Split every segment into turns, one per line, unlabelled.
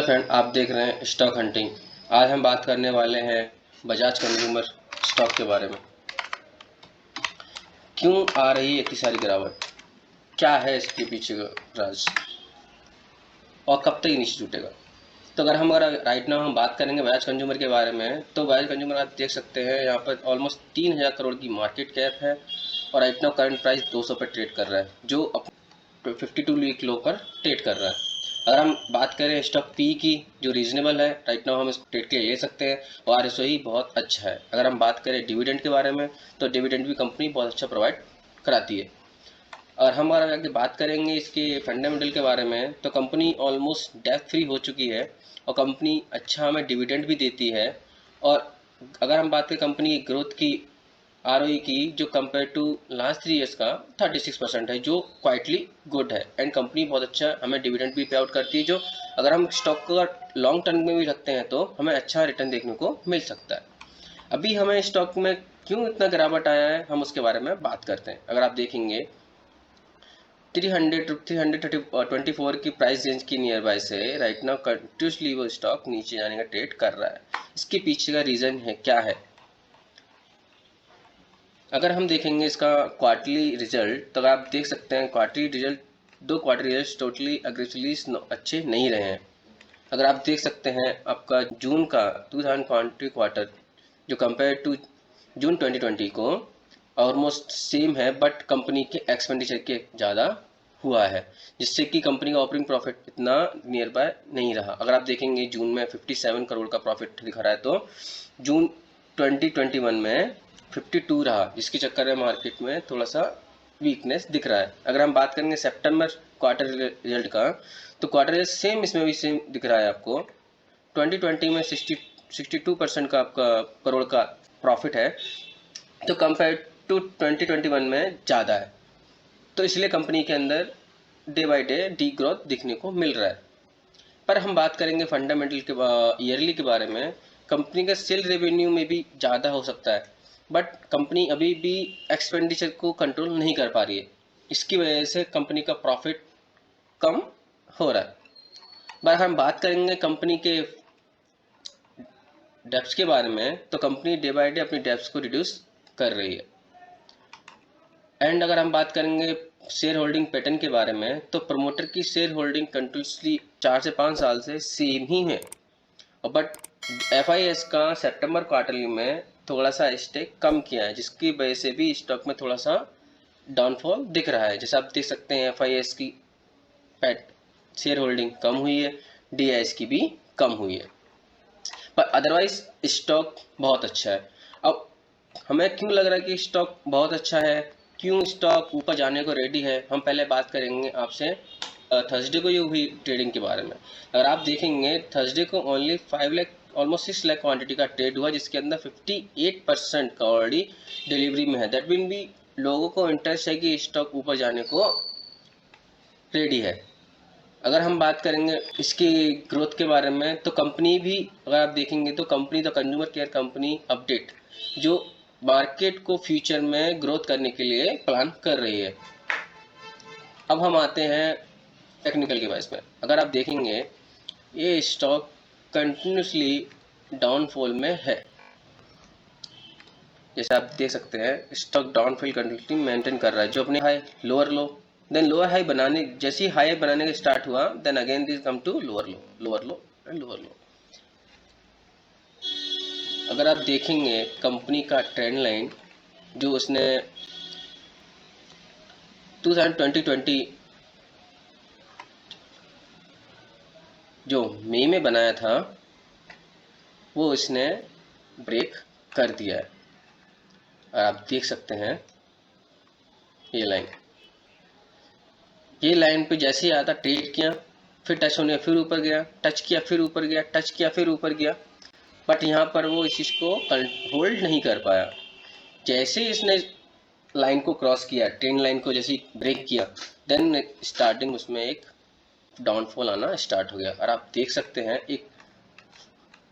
Hello friend, आप देख रहे हैं स्टॉक हंटिंग। आज हम बात करने वाले हैं बजाज कंज्यूमर स्टॉक के बारे में। क्यों आ रही है इतनी सारी गिरावट, क्या है इसके पीछे का राज और कब तक ये नीचे टूटेगा। तो अगर राइट नाउ हम बात करेंगे बजाज कंज्यूमर के बारे में, तो बजाज कंज्यूमर आप देख सकते हैं यहाँ पर ऑलमोस्ट 3000 करोड़ की मार्केट कैप है और राइट नाउ करंट प्राइस 200 पर ट्रेड कर रहा है, जो अपने 52 वीक लो पर ट्रेड कर रहा है। अगर हम बात करें स्टॉक पी की, जो रीजनेबल है, राइट नाउ हम इसको ट्रेड के लिए ले सकते हैं और आरएसओई बहुत अच्छा है। अगर हम बात करें डिविडेंड के बारे में, तो डिविडेंड भी कंपनी बहुत अच्छा प्रोवाइड कराती है। और हम अगर आगे बात करेंगे इसके फंडामेंटल के बारे में, तो कंपनी ऑलमोस्ट डेट फ्री हो चुकी है और कंपनी अच्छा हमें डिविडेंड भी देती है। और अगर हम बात करें कंपनी की ग्रोथ की, आरओई की, जो कंपेयर टू लास्ट 3 ईयर्स का 36% है, जो क्वाइटली गुड है। एंड कंपनी बहुत अच्छा हमें डिविडेंड भी पे आउट करती है, जो अगर हम स्टॉक को लॉन्ग टर्म में भी रखते हैं तो हमें अच्छा रिटर्न देखने को मिल सकता है। अभी हमें स्टॉक में क्यों इतना गिरावट आया है, हम उसके बारे में बात करते हैं। अगर आप देखेंगे 324 की प्राइस रेंज की नियर बाय से राइट नाउ कंटिन्यूसली वो स्टॉक नीचे जाने का ट्रेड कर रहा है। इसके पीछे का रीज़न है क्या है। अगर हम देखेंगे इसका क्वार्टरली रिजल्ट, तो आप देख सकते हैं quarterly result, 2 quarter result totally aggressively अच्छे नहीं रहे हैं। अगर आप देख सकते हैं आपका जून का 2020 क्वार्टर जो कंपेयर टू जून 2020 को ऑलमोस्ट सेम है, बट कंपनी के एक्सपेंडिचर के ज़्यादा हुआ है, जिससे कि कंपनी का ऑपरेटिंग प्रॉफिट इतना नियर बाय नहीं रहा। अगर आप देखेंगे जून में 57 करोड़ का प्रॉफिट दिखा रहा है, तो जून 2021 में 52 रहा, जिसके चक्कर में मार्केट में थोड़ा सा वीकनेस दिख रहा है। अगर हम बात करेंगे सितंबर क्वार्टर रिजल्ट का, तो क्वार्टर रिजल्ट सेम, इसमें भी सेम दिख रहा है आपको। 2020 में 62% का आपका करोड़ का प्रॉफिट है, तो कंपेयर टू 2021 में ज़्यादा है। तो इसलिए कंपनी के अंदर day by day D growth दिखने को मिल रहा है। पर हम बात करेंगे फंडामेंटल के ईयरली के बारे में, कंपनी का सेल रेवेन्यू में भी ज़्यादा हो सकता है, बट कंपनी अभी भी एक्सपेंडिचर को कंट्रोल नहीं कर पा रही है। इसकी वजह से कंपनी का प्रॉफिट कम हो रहा है। पर हम बात करेंगे कंपनी के डेप्स के बारे में, तो कंपनी डे बाय डे अपनी डेप्स को रिड्यूस कर रही है। एंड अगर हम बात करेंगे शेयर होल्डिंग पैटर्न के बारे में, तो प्रमोटर की शेयर होल्डिंग कंटिन्यूसली 4 से 5 साल से सेम ही है, बट एफआईएस का सितंबर क्वार्टरली में थोड़ा सा स्टेक कम किया है, जिसकी वजह से भी स्टॉक में थोड़ा सा डाउनफॉल दिख रहा है। जैसे आप देख सकते हैं एफआईएस की पैट शेयर होल्डिंग कम हुई है, डीआईएस की भी कम हुई है, पर अदरवाइज स्टॉक बहुत अच्छा है। अब हमें क्यों लग रहा है कि स्टॉक बहुत अच्छा है, क्यों स्टॉक ऊपर जाने को रेडी है, हम पहले बात करेंगे आपसे थर्सडे को ये हुई ट्रेडिंग के बारे में। अगर आप देखेंगे थर्सडे को only 5 lakh almost 6 lakh quantity का ट्रेड हुआ, जिसके अंदर 58% का ऑलरेडी डिलीवरी में है। दैट मीन भी लोगों को इंटरेस्ट है कि स्टॉक ऊपर जाने को रेडी है। अगर हम बात करेंगे इसकी ग्रोथ के बारे में, तो कंपनी भी अगर आप देखेंगे तो company the consumer care company update, जो मार्केट को फ्यूचर में ग्रोथ करने के लिए प्लान कर रही है। अब हम आते हैं टेक्निकल के बेस में। अगर आप देखेंगे ये स्टॉक कंटिन्यूसली डाउनफॉल में है, जैसे आप देख सकते हैं स्टॉक डाउनफॉल कंटिन्यूसली मेंटेन कर रहा है, जो अपने high lower low, then lower high बनाने, जैसे ही हाई बनाने का स्टार्ट हुआ, then again this come to lower low, lower low and lower low. अगर आप देखेंगे कंपनी का ट्रेंड लाइन, जो उसने 2020 जो मई में बनाया था, वो इसने ब्रेक कर दिया है। और आप देख सकते हैं ये लाइन पे जैसे ही आता ट्रेड किया, फिर टच होने फिर ऊपर गया, टच किया फिर ऊपर गया, टच किया फिर ऊपर गया, बट यहाँ पर वो इस चीज़ को होल्ड नहीं कर पाया। जैसे ही इसने लाइन को क्रॉस किया, ट्रेंड लाइन को जैसे ब्रेक किया, देन स्टार्टिंग उसमें एक डाउनफॉल आना स्टार्ट हो गया। और आप देख सकते हैं एक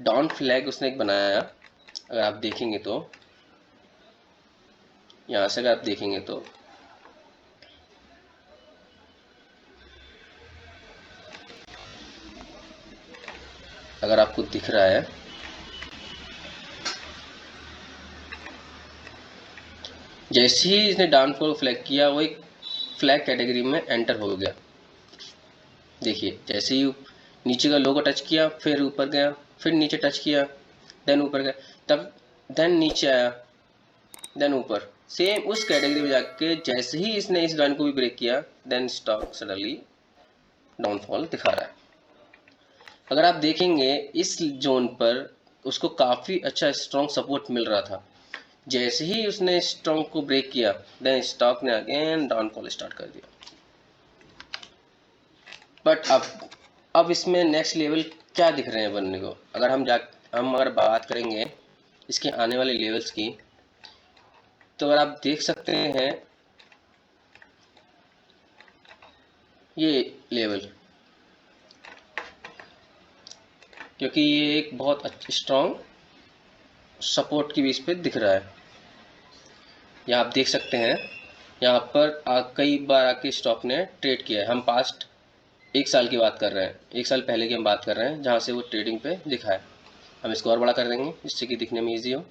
डाउन फ्लैग उसने एक बनाया। अगर आप देखेंगे तो यहाँ से, अगर आप देखेंगे तो अगर आपको दिख रहा है, जैसे ही इसने डाउनफॉल फ्लैग किया वो एक फ्लैग कैटेगरी में एंटर हो गया। देखिए जैसे ही नीचे का लोगो टच किया, फिर ऊपर गया, फिर नीचे टच किया, देन ऊपर गया, तब देन नीचे आया, देन ऊपर, सेम उस कैटेगरी में जाके जैसे ही इसने इस लाइन को भी ब्रेक किया, देन स्टॉक सडनली डाउनफॉल दिखा रहा है। अगर आप देखेंगे इस जोन पर उसको काफ़ी अच्छा स्ट्रॉन्ग सपोर्ट मिल रहा था, जैसे ही उसने स्ट्रॉन्ग को ब्रेक किया, देन स्टॉक ने अगेन डाउनफॉल स्टार्ट कर दिया। बट अब इसमें नेक्स्ट लेवल क्या दिख रहे हैं बनने को, अगर हम अगर बात करेंगे इसके आने वाले लेवल्स की, तो अगर आप देख सकते हैं ये लेवल, क्योंकि ये एक बहुत अच्छी स्ट्रॉन्ग सपोर्ट की बेस पे दिख रहा है। यहाँ आप देख सकते हैं, यहाँ पर कई बार आके स्टॉक ने ट्रेड किया है। हम पास्ट 1 साल की बात कर रहे हैं, 1 साल पहले की हम बात कर रहे हैं, जहाँ से वो ट्रेडिंग पे दिखा है। हम इसको और बड़ा कर देंगे जिससे कि दिखने में ईजी हो।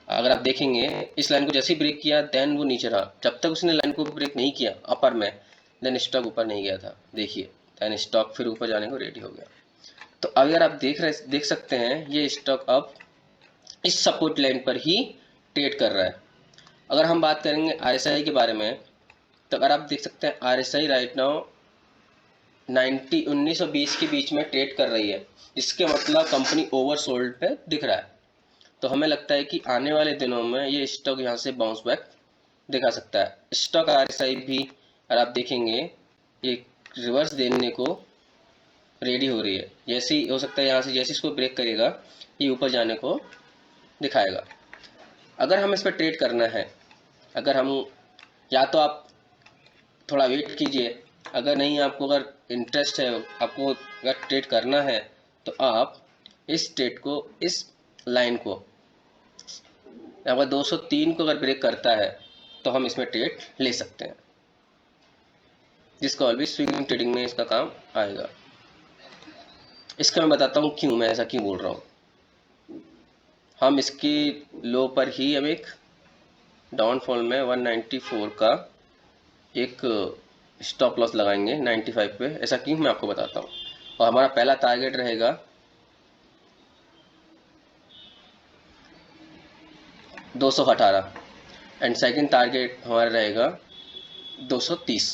अगर आप देखेंगे इस लाइन को जैसे ही ब्रेक किया, देन वो नीचे रहा, जब तक उसने लाइन को ब्रेक नहीं किया अपर में, देन स्टॉक ऊपर नहीं गया था। देखिए देन स्टॉक फिर ऊपर जाने को रेडी हो गया। तो अगर आप देख सकते हैं ये स्टॉक अब इस सपोर्ट लाइन पर ही ट्रेड कर रहा है। अगर हम बात करेंगे RSI के बारे में, तो अगर आप देख सकते हैं RSI राइट नाउ 1920 के बीच में ट्रेड कर रही है, इसके मतलब कंपनी ओवरसोल्ड पे दिख रहा है। तो हमें लगता है कि आने वाले दिनों में ये स्टॉक यहाँ से बाउंस बैक दिखा सकता है। स्टॉक RSI भी अगर आप देखेंगे ये रिवर्स देने को रेडी हो रही है, जैसे ही हो सकता है यहाँ से जैसे इसको ब्रेक करेगा ये ऊपर जाने को दिखाएगा। अगर हम इस पर ट्रेड करना है, अगर हम, या तो आप थोड़ा वेट कीजिए, अगर नहीं आपको अगर इंटरेस्ट है, आपको अगर ट्रेड करना है, तो आप इस ट्रेड को, इस लाइन को, अगर 203 को अगर ब्रेक करता है तो हम इसमें ट्रेड ले सकते हैं, जिसका ऑलवेज स्विंग ट्रेडिंग में इसका काम आएगा। इसका मैं बताता हूँ क्यों, मैं ऐसा क्यों बोल रहा हूँ। हम इसकी लो पर ही हम एक डाउनफॉल में 194 का एक स्टॉप लॉस लगाएंगे 95 पे। ऐसा क्यों मैं आपको बताता हूँ। और हमारा पहला टारगेट रहेगा 218 एंड सेकंड टारगेट हमारा रहेगा 230।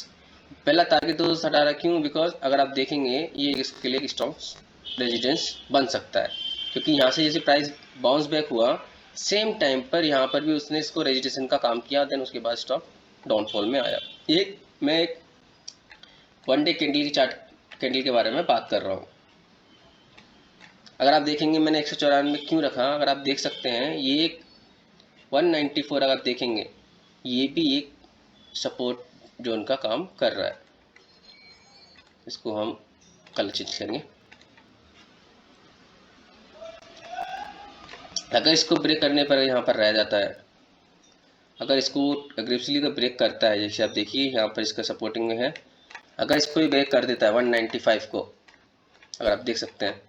पहला टारगेट 218 क्यों, बिकॉज अगर आप देखेंगे ये इसके लिए एक स्ट्रॉन्ग रेजिडेंस बन सकता है, क्योंकि यहाँ से जैसे प्राइस बाउंस बैक हुआ, सेम टाइम पर यहाँ पर भी उसने इसको रेजिस्टेंस का काम किया, देन उसके बाद स्टॉक डाउनफॉल में आया। ये मैं एक 1 डे कैंडल की चार्ट कैंडल के बारे में बात कर रहा हूँ। अगर आप देखेंगे मैंने 194 क्यों रखा, अगर आप देख सकते हैं ये एक 194 अगर आप देखेंगे ये भी एक सपोर्ट जोन का काम कर रहा है। इसको हम कलर चेंज करेंगे। अगर इसको ब्रेक करने पर यहाँ पर रह जाता है, अगर इसको एग्रेसिवली का ब्रेक करता है, जैसे आप देखिए यहाँ पर इसका सपोर्टिंग में है, अगर इसको भी ब्रेक कर देता है 195 को, अगर आप देख सकते हैं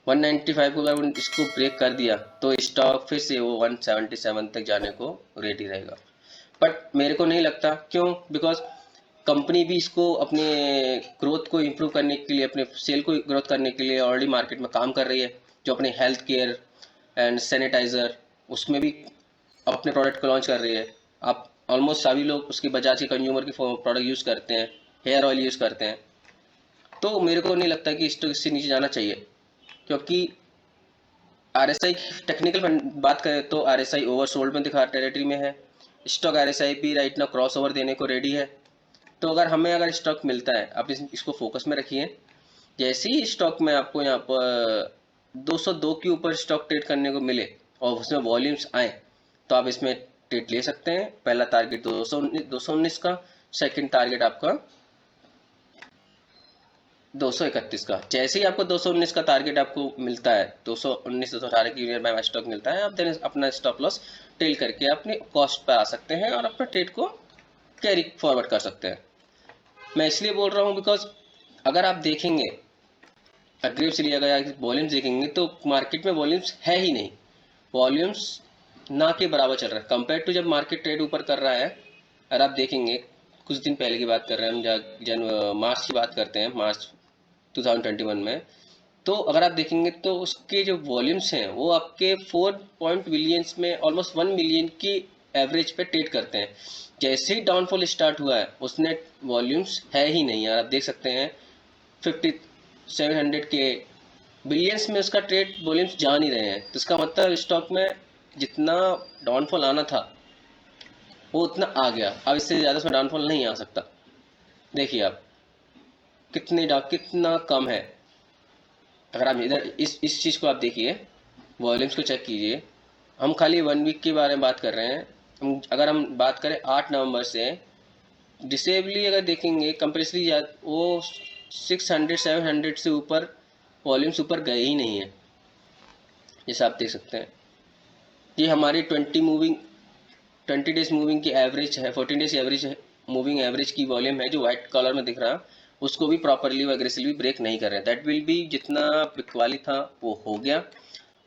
195 को अगर इसको ब्रेक कर दिया तो स्टॉक फिर से वो 177 तक जाने को रेडी रहेगा। बट मेरे को नहीं लगता, क्यों, बिकॉज कंपनी भी इसको अपने ग्रोथ को इम्प्रूव करने के लिए, अपने सेल को ग्रोथ करने के लिए ऑलरेडी मार्केट में काम कर रही है। जो अपने हेल्थ केयर एंड सैनिटाइज़र उसमें भी अपने प्रोडक्ट को लॉन्च कर रही है। आप ऑलमोस्ट सभी लोग उसके बजाज के कंज्यूमर के प्रोडक्ट यूज़ करते हैं, हेयर ऑयल यूज़ करते हैं। तो मेरे को नहीं लगता कि स्टॉक इससे नीचे जाना चाहिए, क्योंकि RSI टेक्निकल बात करें तो RSI ओवरसोल्ड में दिखा टेरिटरी में है। स्टॉक RSI भी राइट नाउ क्रॉस ओवर देने को रेडी है। तो अगर स्टॉक मिलता है, आप इसको फोकस में रखिए। जैसे ही स्टॉक में आपको यहाँ पर 202 के ऊपर स्टॉक ट्रेड करने को मिले और उसमें वॉल्यूम्स आए, तो आप इसमें ट्रेड ले सकते हैं। पहला टारगेट 219 का, सेकंड टारगेट आपका 231 का। जैसे ही आपको 219 का टारगेट आपको मिलता है, 219 218 की यूनिट बाय स्टॉक मिलता है, आप देन अपना स्टॉप लॉस टेल करके अपने कॉस्ट पर आ सकते हैं और अपना ट्रेड को कैरी फॉरवर्ड कर सकते हैं। मैं इसलिए बोल रहा हूँ बिकॉज अगर आप देखेंगे अग्रेसिवली अगर वॉल्यूम्स देखेंगे तो मार्केट में वॉल्यूम्स है ही नहीं, वॉल्यूम्स ना के बराबर चल रहा है कंपेयर टू जब मार्केट ट्रेड ऊपर कर रहा है। अगर आप देखेंगे कुछ दिन पहले की बात कर रहे हैं हम, मार्च की बात करते हैं, मार्च 2021 में, तो अगर आप देखेंगे तो उसके जो वॉल्यूम्स हैं वो आपके 4 बिलियंस में ऑलमोस्ट 1 मिलियन की एवरेज पे ट्रेड करते हैं। जैसे ही डाउनफॉल स्टार्ट हुआ है उसने वॉल्यूम्स है ही नहीं यार, आप देख सकते हैं 5700 के बिलियंस में उसका ट्रेड वॉल्यूम्स जा नहीं रहे हैं। तो इसका मतलब स्टॉक में जितना डाउनफॉल आना था वो उतना आ गया, अब इससे ज़्यादा उसमें डाउनफॉल नहीं आ सकता। देखिए आप कितना कम है। अगर आप इधर इस चीज़ को आप देखिए, वॉल्यूम्स को चेक कीजिए, हम खाली 1 वीक के बारे में बात कर रहे हैं। अगर हम बात करें 8 नवंबर से डिसेबली अगर देखेंगे कंप्रेसली वो 600-700 से ऊपर वॉल्यूम्स ऊपर गए ही नहीं है, जैसे आप देख सकते हैं। ये हमारी 20 डेज मूविंग की एवरेज है, 14 डेज एवरेज है, मूविंग एवरेज की वॉल्यूम है जो व्हाइट कलर में दिख रहा, उसको भी प्रॉपरली व एग्रेसिवली ब्रेक नहीं कर रहे हैं। दैट विल बी जितना पिक वाली था वो हो गया,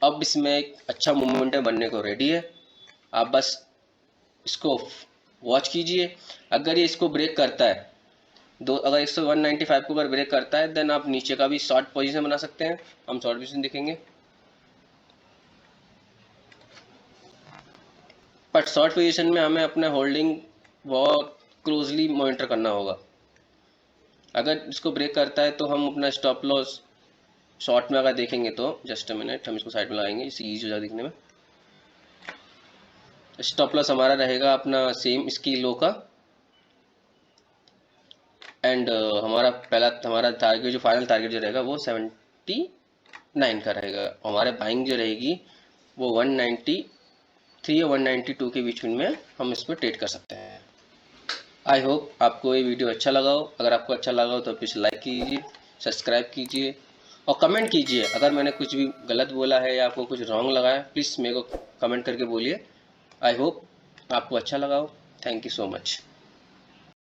अब इसमें एक अच्छा मोमेंटम बनने को रेडी है। आप बस इसको वॉच कीजिए, अगर ये इसको ब्रेक करता है अगर 195 के ऊपर ब्रेक करता है देन आप नीचे का भी शॉर्ट पोजीशन बना सकते हैं। हम शॉर्ट पोजीशन देखेंगे, बट शॉर्ट पोजीशन में हमें अपना होल्डिंग बहुत क्लोजली मॉनिटर करना होगा। अगर इसको ब्रेक करता है तो हम अपना स्टॉप लॉस शॉर्ट में अगर देखेंगे तो जस्ट अ मिनट, हम इसको साइड में लगाएंगे, इससे ईजी हो जाए दिखने में। स्टॉप लॉस हमारा रहेगा अपना सेम इसकी लो का, एंड हमारा टारगेट जो फाइनल टारगेट जो रहेगा वो 79 का रहेगा। हमारे बाइंग जो रहेगी वो 193 और 192 के बीच में हम इसमें ट्रेड कर सकते हैं। आई होप आपको ये वीडियो अच्छा लगा हो। अगर आपको अच्छा लगा हो तो प्लीज़ लाइक कीजिए, सब्सक्राइब कीजिए और कमेंट कीजिए। अगर मैंने कुछ भी गलत बोला है या आपको कुछ रॉन्ग लगा है प्लीज़ मेरे को कमेंट करके बोलिए। आई होप आपको अच्छा लगा हो। Thank you so much.